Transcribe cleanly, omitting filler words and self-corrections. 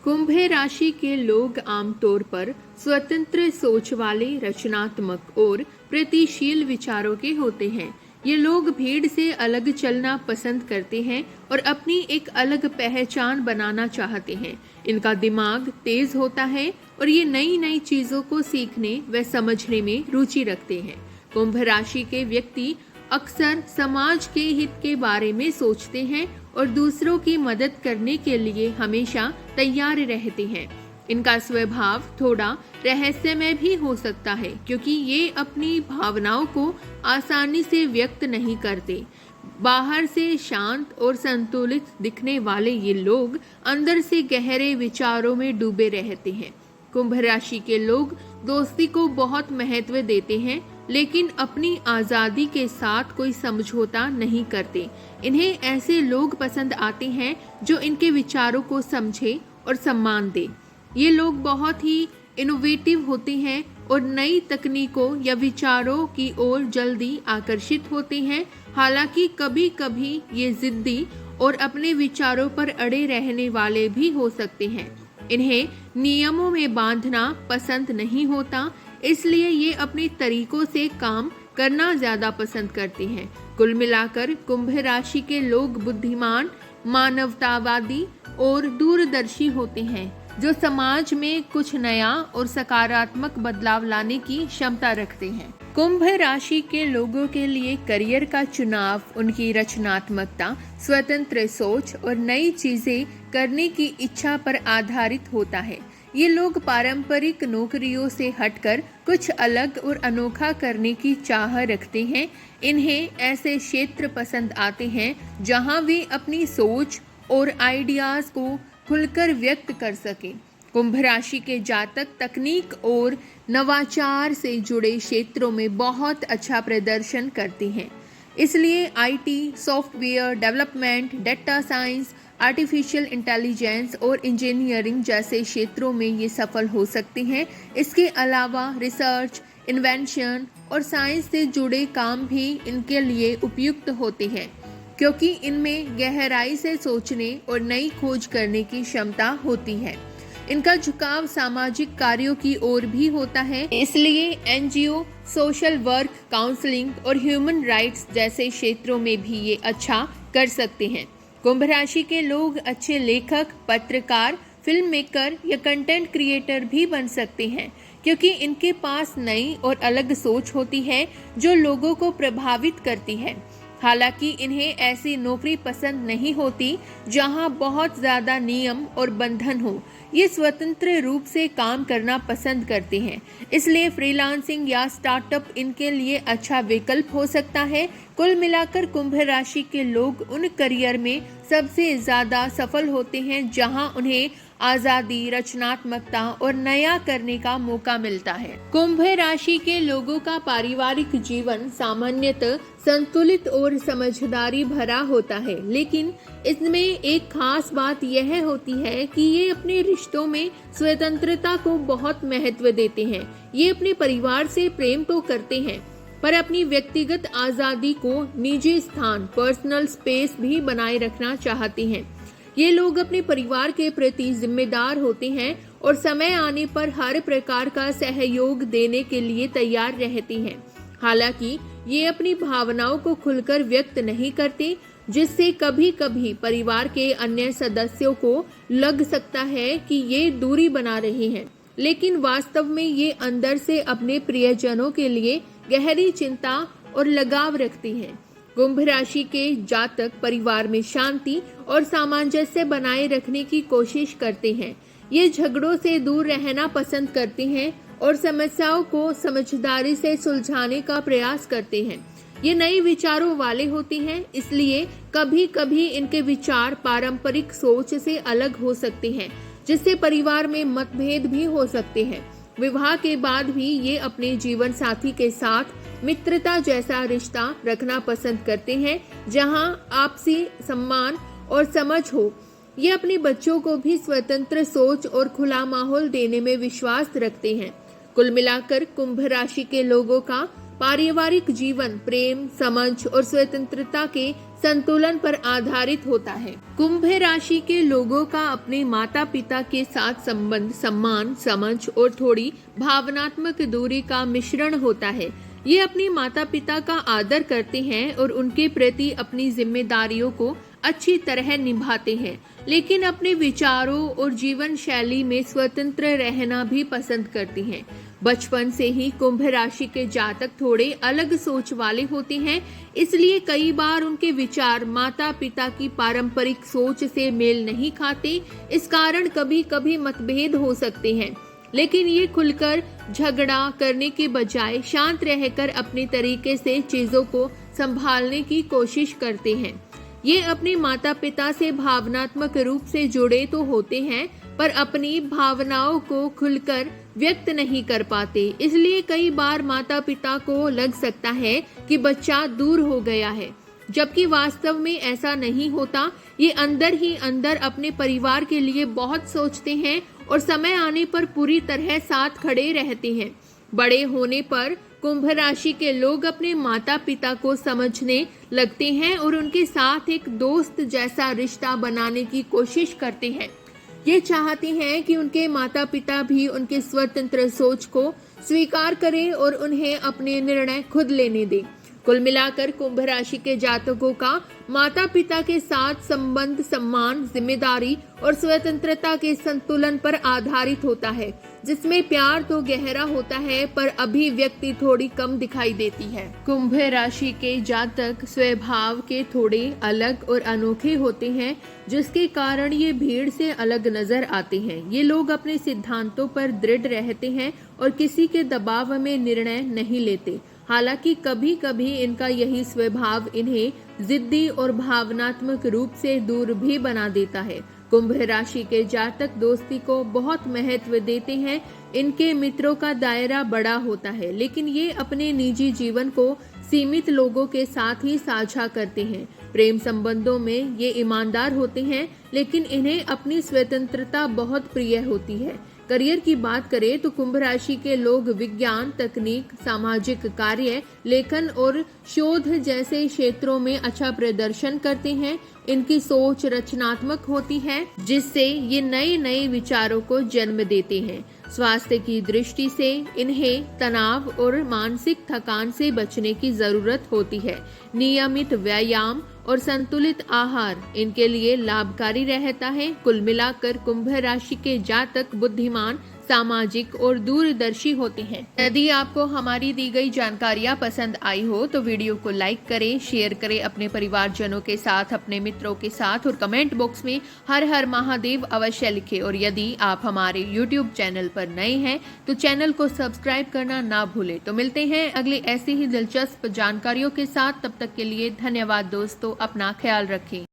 कुंभ राशि के लोग आमतौर पर स्वतंत्र सोच वाले, रचनात्मक और प्रगतिशील विचारों के होते हैं। ये लोग भीड़ से अलग चलना पसंद करते हैं और अपनी एक अलग पहचान बनाना चाहते हैं। इनका दिमाग तेज होता है और ये नई नई चीजों को सीखने व समझने में रुचि रखते हैं। कुंभ राशि के व्यक्ति अक्सर समाज के हित के बारे में सोचते हैं और दूसरों की मदद करने के लिए हमेशा तैयार रहते हैं। इनका स्वभाव थोड़ा रहस्यमय भी हो सकता है, क्योंकि ये अपनी भावनाओं को आसानी से व्यक्त नहीं करते। बाहर से शांत और संतुलित दिखने वाले ये लोग अंदर से गहरे विचारों में डूबे रहते हैं। कुंभ राशि के लोग दोस्ती को बहुत महत्व देते हैं, लेकिन अपनी आजादी के साथ कोई समझौता नहीं करते। इन्हें ऐसे लोग पसंद आते हैं जो इनके विचारों को समझे और सम्मान दे। ये लोग बहुत ही इनोवेटिव होते हैं और नई तकनीकों या विचारों की ओर जल्दी आकर्षित होते हैं। हालांकि कभी कभी ये जिद्दी और अपने विचारों पर अड़े रहने वाले भी हो सकते हैं। इन्हें नियमों में बांधना पसंद नहीं होता, इसलिए ये अपने तरीकों से काम करना ज्यादा पसंद करते हैं। कुल मिलाकर कुंभ राशि के लोग बुद्धिमान, मानवतावादी और दूरदर्शी होते हैं, जो समाज में कुछ नया और सकारात्मक बदलाव लाने की क्षमता रखते हैं। कुंभ राशि के लोगों के लिए करियर का चुनाव उनकी रचनात्मकता, स्वतंत्र सोच और नई चीजें करने की इच्छा पर आधारित होता है। ये लोग पारंपरिक नौकरियों से हटकर कुछ अलग और अनोखा करने की चाह रखते हैं। इन्हें ऐसे क्षेत्र पसंद आते हैं जहां वे अपनी सोच और आइडियाज को खुलकर व्यक्त कर सकें। कुंभ राशि के जातक तकनीक और नवाचार से जुड़े क्षेत्रों में बहुत अच्छा प्रदर्शन करते हैं। इसलिए IT, software development, data science, artificial intelligence और इंजीनियरिंग जैसे क्षेत्रों में ये सफल हो सकते हैं। इसके अलावा रिसर्च, इन्वेंशन और साइंस से जुड़े काम भी इनके लिए उपयुक्त होते हैं, क्योंकि इनमें गहराई से सोचने और नई खोज करने की क्षमता होती है। इनका झुकाव सामाजिक कार्यों की ओर भी होता है, इसलिए एनजीओ, सोशल वर्क, काउंसलिंग और ह्यूमन राइट्स जैसे क्षेत्रों में भी ये अच्छा कर सकते हैं। कुंभ राशि के लोग अच्छे लेखक, पत्रकार, फिल्म मेकर या कंटेंट क्रिएटर भी बन सकते हैं, क्योंकि इनके पास नई और अलग सोच होती है जो लोगों को प्रभावित करती है। हालांकि इन्हें ऐसी नौकरी पसंद नहीं होती जहां बहुत ज्यादा नियम और बंधन हो। ये स्वतंत्र रूप से काम करना पसंद करते हैं, इसलिए फ्रीलांसिंग या स्टार्टअप इनके लिए अच्छा विकल्प हो सकता है। कुल मिलाकर कुंभ राशि के लोग उन करियर में सबसे ज्यादा सफल होते हैं जहां उन्हें आजादी, रचनात्मकता और नया करने का मौका मिलता है। कुंभ राशि के लोगों का पारिवारिक जीवन सामान्यतः संतुलित और समझदारी भरा होता है, लेकिन इसमें एक खास बात यह होती है कि ये अपने रिश्तों में स्वतंत्रता को बहुत महत्व देते हैं। ये अपने परिवार से प्रेम तो करते हैं, पर अपनी व्यक्तिगत आजादी को, निजी स्थान, पर्सनल स्पेस भी बनाए रखना चाहते हैं। ये लोग अपने परिवार के प्रति जिम्मेदार होते हैं और समय आने पर हर प्रकार का सहयोग देने के लिए तैयार रहते हैं। हालांकि ये अपनी भावनाओं को खुलकर व्यक्त नहीं करते, जिससे कभी कभी परिवार के अन्य सदस्यों को लग सकता है कि ये दूरी बना रहे हैं, लेकिन वास्तव में ये अंदर से अपने प्रियजनों के लिए गहरी चिंता और लगाव रखते हैं। कुंभ राशि के जातक परिवार में शांति और सामंजस्य बनाए रखने की कोशिश करते हैं। ये झगड़ों से दूर रहना पसंद करते हैं और समस्याओं को समझदारी से सुलझाने का प्रयास करते हैं। ये नए विचारों वाले होते हैं, इसलिए कभी कभी इनके विचार पारंपरिक सोच से अलग हो सकते हैं, जिससे परिवार में मतभेद भी हो सकते हैं। विवाह के बाद भी ये अपने जीवन साथी के साथ मित्रता जैसा रिश्ता रखना पसंद करते हैं, जहां आपसी सम्मान और समझ हो। ये अपने बच्चों को भी स्वतंत्र सोच और खुला माहौल देने में विश्वास रखते हैं। कुल मिलाकर कुंभ राशि के लोगों का पारिवारिक जीवन प्रेम, समझ और स्वतंत्रता के संतुलन पर आधारित होता है। कुंभ राशि के लोगों का अपने माता पिता के साथ संबंध सम्मान, समझ और थोड़ी भावनात्मक दूरी का मिश्रण होता है। ये अपने माता पिता का आदर करते हैं और उनके प्रति अपनी जिम्मेदारियों को अच्छी तरह निभाते हैं, लेकिन अपने विचारों और जीवन शैली में स्वतंत्र रहना भी पसंद करते हैं। बचपन से ही कुंभ राशि के जातक थोड़े अलग सोच वाले होते हैं, इसलिए कई बार उनके विचार माता पिता की पारंपरिक सोच से मेल नहीं खाते। इस कारण कभी कभी मतभेद हो सकते हैं, लेकिन ये खुलकर झगड़ा करने के बजाय शांत रहकर अपने तरीके से चीजों को संभालने की कोशिश करते हैं। ये अपने माता पिता से भावनात्मक रूप से जुड़े तो होते हैं, पर अपनी भावनाओं को खुलकर व्यक्त नहीं कर पाते। इसलिए कई बार माता पिता को लग सकता है कि बच्चा दूर हो गया है, जबकि वास्तव में ऐसा नहीं होता। ये अंदर ही अंदर अपने परिवार के लिए बहुत सोचते हैं और समय आने पर पूरी तरह साथ खड़े रहते हैं। बड़े होने पर कुंभ राशि के लोग अपने माता पिता को समझने लगते हैं और उनके साथ एक दोस्त जैसा रिश्ता बनाने की कोशिश करते हैं। ये चाहते हैं कि उनके माता पिता भी उनके स्वतंत्र सोच को स्वीकार करें और उन्हें अपने निर्णय खुद लेने दें। कुल मिलाकर कुंभ राशि के जातकों का माता पिता के साथ संबंध सम्मान, जिम्मेदारी और स्वतंत्रता के संतुलन पर आधारित होता है, जिसमें प्यार तो गहरा होता है पर अभिव्यक्ति थोड़ी कम दिखाई देती है। कुंभ राशि के जातक स्वभाव के थोड़े अलग और अनोखे होते हैं, जिसके कारण ये भीड़ से अलग नजर आते हैं। ये लोग अपने सिद्धांतों पर दृढ़ रहते हैं और किसी के दबाव में निर्णय नहीं लेते। हालांकि कभी कभी इनका यही स्वभाव इन्हें जिद्दी और भावनात्मक रूप से दूर भी बना देता है। कुंभ राशि के जातक दोस्ती को बहुत महत्व देते हैं। इनके मित्रों का दायरा बड़ा होता है, लेकिन ये अपने निजी जीवन को सीमित लोगों के साथ ही साझा करते हैं। प्रेम संबंधों में ये ईमानदार होते हैं, लेकिन इन्हें अपनी स्वतंत्रता बहुत प्रिय होती है। करियर की बात करें तो कुंभ राशि के लोग विज्ञान, तकनीक, सामाजिक कार्य, लेखन और शोध जैसे क्षेत्रों में अच्छा प्रदर्शन करते हैं। इनकी सोच रचनात्मक होती है, जिससे ये नए नए विचारों को जन्म देते हैं। स्वास्थ्य की दृष्टि से इन्हें तनाव और मानसिक थकान से बचने की जरूरत होती है। नियमित व्यायाम और संतुलित आहार इनके लिए लाभकारी रहता है। कुल मिलाकर कुंभ राशि के जातक बुद्धिमान, सामाजिक और दूरदर्शी होते हैं। यदि आपको हमारी दी गई जानकारियां पसंद आई हो तो वीडियो को लाइक करें, शेयर करें अपने परिवारजनों के साथ, अपने मित्रों के साथ और कमेंट बॉक्स में हर हर महादेव अवश्य लिखें। और यदि आप हमारे YouTube चैनल पर नए हैं तो चैनल को सब्सक्राइब करना ना भूलें। तो मिलते हैं अगले ऐसी ही दिलचस्प जानकारियों के साथ। तब तक के लिए धन्यवाद दोस्तों, अपना ख्याल रखें।